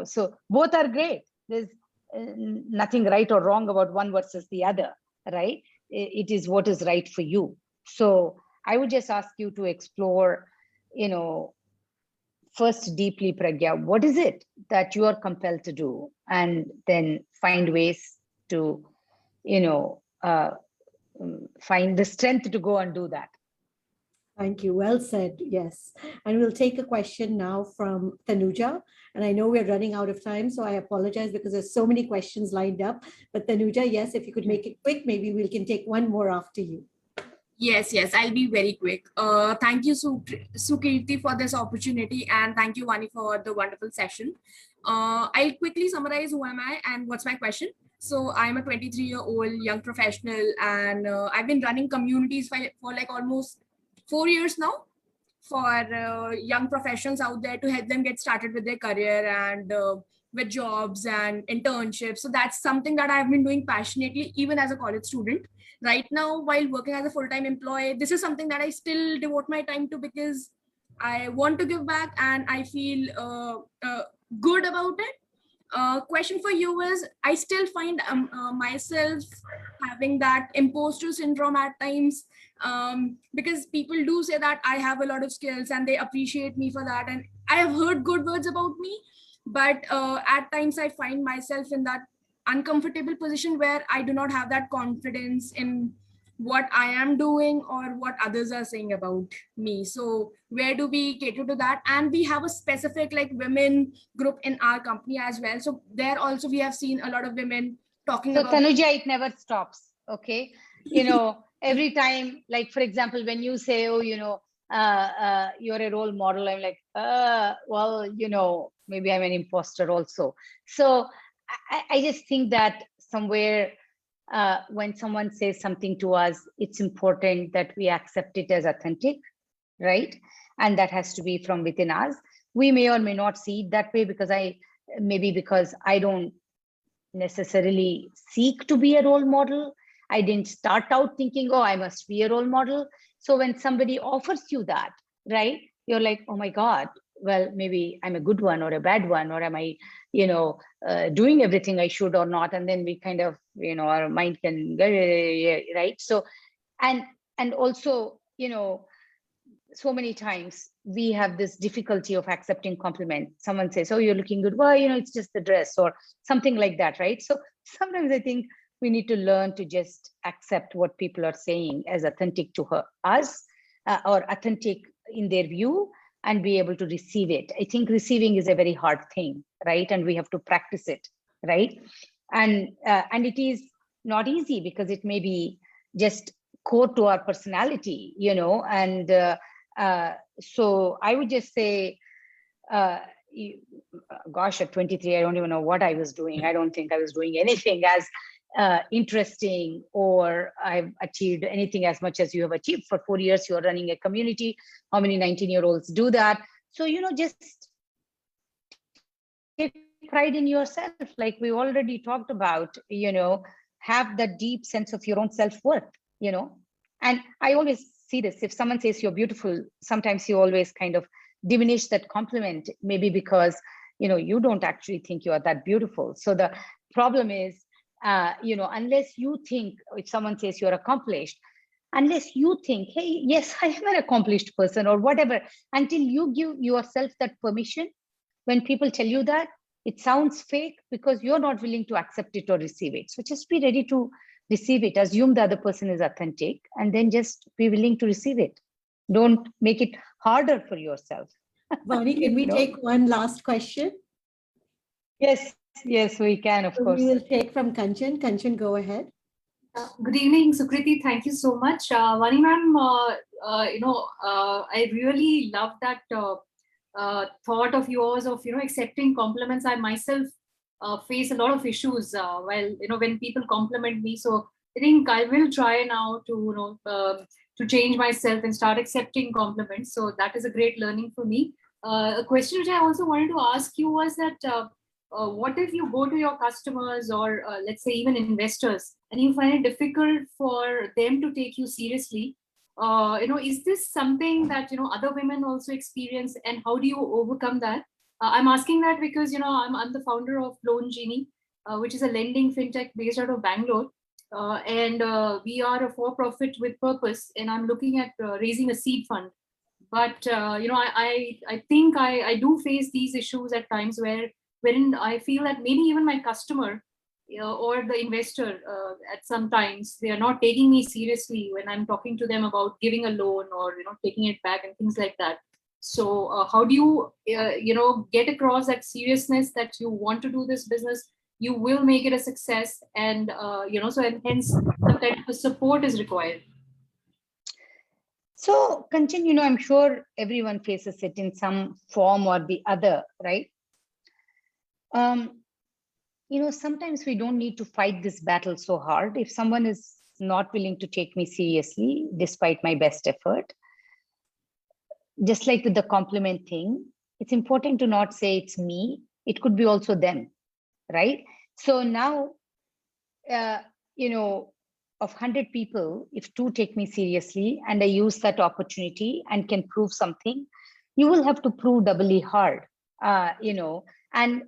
so both are great. There's nothing right or wrong about one versus the other. right? It is what is right for you. So I would just ask you to explore, first deeply, Pragya, what is it that you are compelled to do? And then find ways to, find the strength to go and do that. Thank you. Well said. Yes. And we'll take a question now from Tanuja. And I know we're running out of time, so I apologize because there's so many questions lined up. But Tanuja, yes, if you could make it quick, maybe we can take one more after you. Yes, I'll be very quick. Thank you, Sukirti, for this opportunity, and thank you, Vani, for the wonderful session. I'll quickly summarize who am I and what's my question. So I'm a 23-year-old young professional, and I've been running communities for like almost 4 years now for young professionals out there to help them get started with their career and with jobs and internships. So that's something that I've been doing passionately, even as a college student. Right now, while working as a full-time employee, this is something that I still devote my time to because I want to give back and I feel good about it. Question for you is, I still find myself having that imposter syndrome at times, because people do say that I have a lot of skills and they appreciate me for that. And I have heard good words about me, but at times I find myself in that uncomfortable position where I do not have that confidence in what I am doing or what others are saying about me. So where do we cater to that? And we have a specific like women group in our company as well. So there also we have seen a lot of women talking about. So Tanuja, it never stops. Okay. Every time, like, for example, when you say, oh, you're a role model, I'm like, well, maybe I'm an imposter also. So I just think that somewhere when someone says something to us, it's important that we accept it as authentic, right? And that has to be from within us. We may or may not see it that way because I don't necessarily seek to be a role model. I didn't start out thinking, oh, I must be a role model. So when somebody offers you that, right, you're like, oh my God, well, maybe I'm a good one or a bad one, or am I, doing everything I should or not? And then we kind of, our mind can go, right? So, and also, so many times we have this difficulty of accepting compliments. Someone says, oh, you're looking good. Well, it's just the dress or something like that, right? So sometimes I think we need to learn to just accept what people are saying as authentic to us or authentic in their view, and be able to receive it. I think receiving is a very hard thing, right? And we have to practice it, right? And it is not easy because it may be just core to our personality, and so I would just say, gosh, at 23, I don't even know what I was doing. I don't think I was doing anything as interesting, or I've achieved anything as much as you have achieved. For 4 years, you're running a community. How many 19-year-olds do that? So, just take pride in yourself. Like we already talked about, have that deep sense of your own self-worth, And I always see this. If someone says you're beautiful, sometimes you always kind of diminish that compliment, maybe because, you don't actually think you are that beautiful. So the problem is, unless you think, if someone says you're accomplished, unless you think, hey, yes, I am an accomplished person or whatever, until you give yourself that permission, when people tell you that, it sounds fake because you're not willing to accept it or receive it. So just be ready to receive it, assume the other person is authentic, and then just be willing to receive it. Don't make it harder for yourself. Vani, can we take one last question? Yes, we can, of course. We will take from Kanchan. Kanchan, go ahead. Good evening, Sukriti. Thank you so much. Vani ma'am, I really love that thought of yours of, accepting compliments. I myself face a lot of issues while, when people compliment me. So I think I will try now to, to change myself and start accepting compliments. So that is a great learning for me. A question which I also wanted to ask you was that what if you go to your customers or let's say even investors and you find it difficult for them to take you seriously? Is this something that, other women also experience, and how do you overcome that? I'm asking that because, I'm the founder of Loan Genie, which is a lending fintech based out of Bangalore. and we are a for-profit with purpose, and I'm looking at raising a seed fund. But I think I do face these issues at times wherein I feel that maybe even my customer or the investor at some times they are not taking me seriously when I'm talking to them about giving a loan or taking it back and things like that. So how do you get across that seriousness that you want to do this business, you will make it a success, and and hence some kind of support is required. So continue, I'm sure everyone faces it in some form or the other, right? Sometimes we don't need to fight this battle so hard. If someone is not willing to take me seriously, despite my best effort, just like with the compliment thing, it's important to not say it's me. It could be also them, right? So now, of 100 people, if 2 take me seriously and I use that opportunity and can prove something, you will have to prove doubly hard, and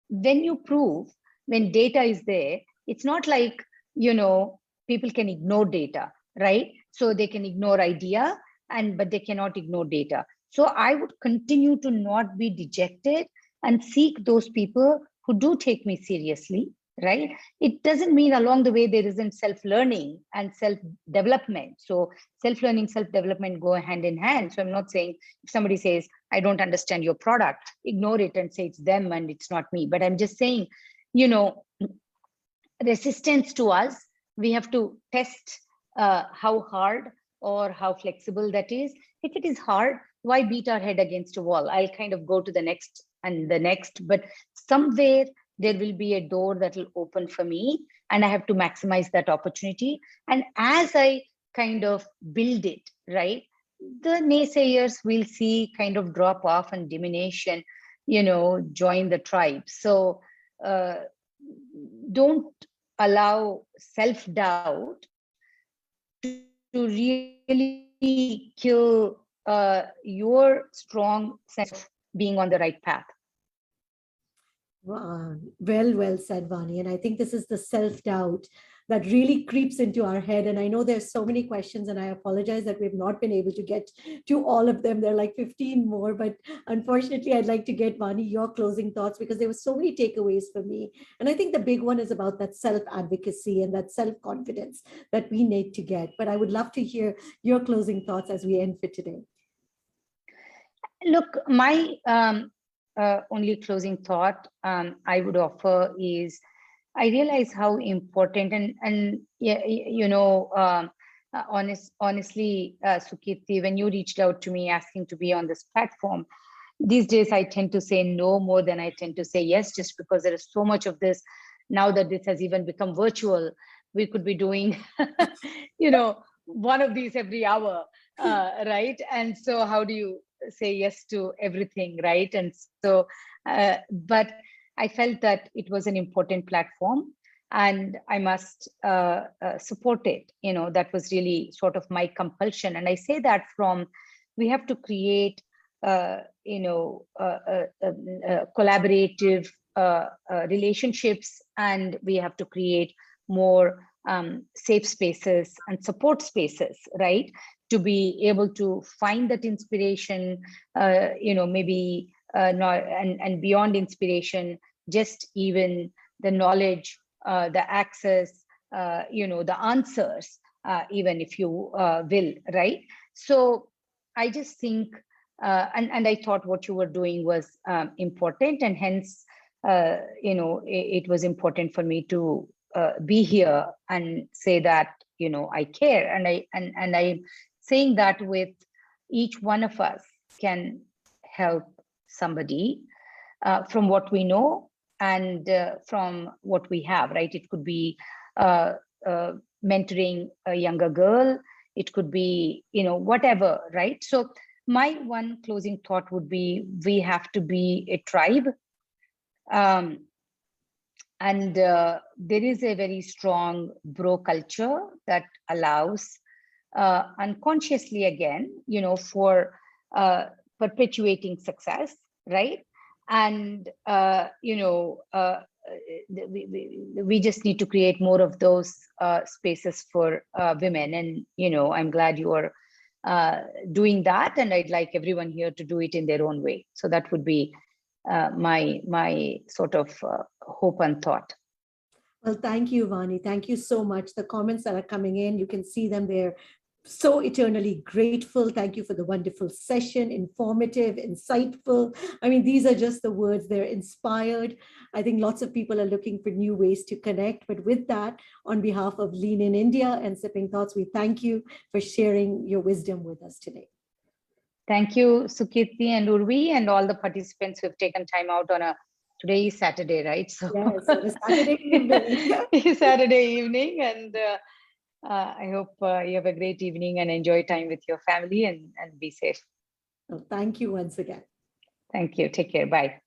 when you prove, when data is there, it's not like, people can ignore data, right? So they can ignore idea, but they cannot ignore data. So I would continue to not be dejected and seek those people who do take me seriously, right? It doesn't mean along the way there isn't self-learning and self-development. So self-learning, self-development go hand in hand. So I'm not saying if somebody says, I don't understand your product, ignore it and say it's them and it's not me. But I'm just saying, resistance to us, we have to test how hard or how flexible that is. If it is hard, why beat our head against a wall? I'll kind of go to the next and the next, but somewhere there will be a door that will open for me and I have to maximize that opportunity. And as I kind of build it, right, the naysayers will see kind of drop off and diminish and, join the tribe. So don't allow self-doubt to really kill your strong sense of being on the right path. Wow. Well said, Vani. And I think this is the self-doubt that really creeps into our head. And I know there's so many questions, and I apologize that we've not been able to get to all of them. There are like 15 more, but unfortunately, I'd like to get, Vani, your closing thoughts, because there were so many takeaways for me. And I think the big one is about that self-advocacy and that self-confidence that we need to get. But I would love to hear your closing thoughts as we end for today. Look, my only closing thought I would offer is, I realize how important and honestly, Sukirti, when you reached out to me asking to be on this platform, these days I tend to say no more than I tend to say yes, just because there is so much of this. Now that this has even become virtual, we could be doing, one of these every hour, right? And so how do you say yes to everything, right? And so, but I felt that it was an important platform and I must support it. That was really sort of my compulsion. And I say that from, we have to create, collaborative relationships, and we have to create more safe spaces and support spaces, right? To be able to find that inspiration, maybe not, and beyond inspiration, just even the knowledge, the access, the answers, even if you will, right? So I just think, and I thought what you were doing was important, and hence, it was important for me to be here and say that, I care, and I'm saying that with each one of us can help somebody from what we know and from what we have, right? It could be mentoring a younger girl, it could be, whatever, right? So my one closing thought would be, we have to be a tribe. And there is a very strong bro culture that allows unconsciously, again, for perpetuating success, right? And we just need to create more of those spaces for women. And, I'm glad you are doing that. And I'd like everyone here to do it in their own way. So that would be my sort of hope and thought. Well, thank you, Vani. Thank you so much. The comments that are coming in, you can see them there. So eternally grateful. Thank you for the wonderful session, informative, insightful. I mean, these are just the words. They're inspired. I think lots of people are looking for new ways to connect. But with that, on behalf of Lean in India and Sipping Thoughts, we thank you for sharing your wisdom with us today. Thank you, Sukirti and Urvi, and all the participants who have taken time out on today is Saturday, right? So yes, it is Saturday evening. Saturday evening, and I hope you have a great evening and enjoy time with your family and be safe. Well, thank you once again. Thank you. Take care. Bye.